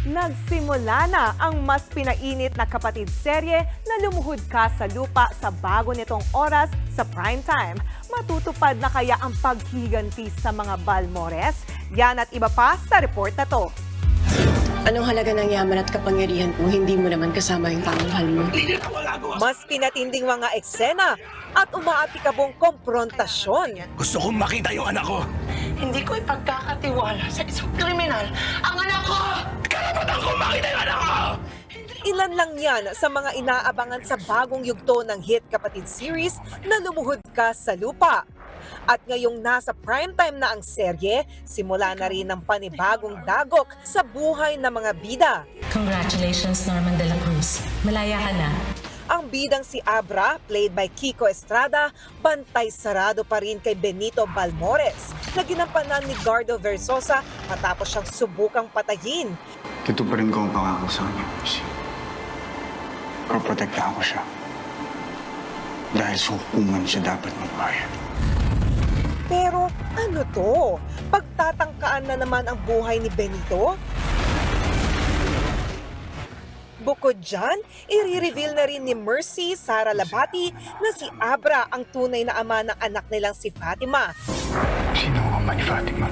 Nagsimula na ang mas pinainit na kapatid serye na lumuhod ka sa lupa sa bago nitong oras sa primetime. Matutupad na kaya ang paghiganti sa mga Balmores? Yan at iba pa sa report na to. Anong halaga ng yaman at kapangyarihan kung hindi mo naman kasama yung taong mahal mo? Mas pinatinding mga eksena at umaatikabong komprontasyon. Gusto kong makita yung anak ko. Hindi ko ipagkakatiwala sa isang kriminal ang anak ko! Karapatan ko makita yung anak ko! Ilan lang yan sa mga inaabangan sa bagong yugto ng hit kapatid series na lumuhod ka sa lupa. At ngayong nasa primetime na ang serye, simula na rin ang panibagong dagok sa buhay ng mga bida. Congratulations, Norman de la Cruz. Malaya ka na. Ang bidang si Abra, played by Kiko Estrada, bantay sarado pa rin kay Benito Balmores na ginampanan ni Gardo Versosa matapos siyang subukang patayin. Tutuparin ko ang pangako sa kanya, Mercy. Proprotektahan ko siya. Dahil sa hukuman siya dapat magbayad. Pero ano to? Pagtatangkaan na naman ang buhay ni Benito? Bukod dyan, i-reveal na rin ni Mercy Sara Labati na si Abra ang tunay na ama ng anak nilang si Fatima. Sino ang ama ni Fatima?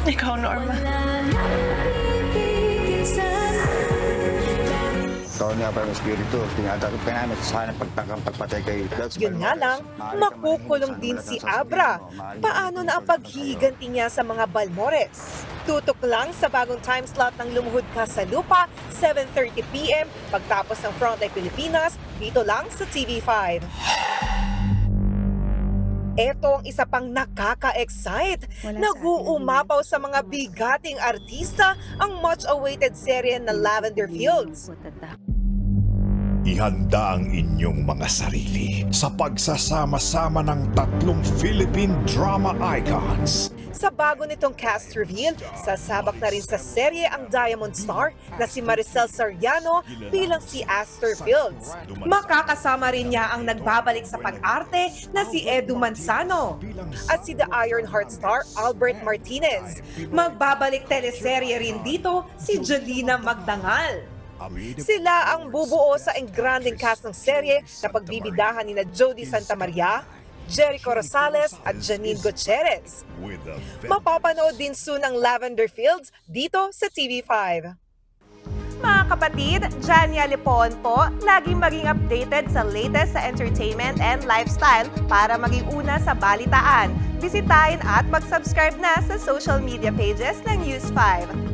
Ikaw, Norma. Ikaw nga pa ng espiritu, tinatakot ka namin sa sana pagpatay kay... Yun nga lang, makukulong din si Abra. Paano na ang paghihiganti niya sa mga Balmores? Tutok lang sa bagong time slot ng Lumuhod Ka sa Lupa, 7:30 PM, pagtapos ng Frontline Pilipinas, dito lang sa TV5. Ito ang isa pang nakaka-excite. Nag-uumapaw sa mga bigating artista ang much-awaited serye na Lavender Fields. Ihanda ang inyong mga sarili sa pagsasama-sama ng tatlong Philippine drama icons. Sa bago nitong cast reveal, sasabak na rin sa serye ang Diamond Star na si Maricel Soriano bilang si Astor Fields. Makakasama rin niya ang nagbabalik sa pag-arte na si Edu Manzano at si The Iron Heart star Albert Martinez. Magbabalik teleserye rin dito si Jolina Magdangal. Sila ang bubuo sa engranding cast ng serye na pagbibidahan ni Jody Santamaria, Jericho Rosales at Janine Gutierrez. Mapapanood din soon ang Lavender Fields dito sa TV5. Mga kapatid, Jania Lipon po, laging maging updated sa latest sa entertainment and lifestyle para maging una sa balitaan. Bisitahin at mag-subscribe na sa social media pages ng News 5.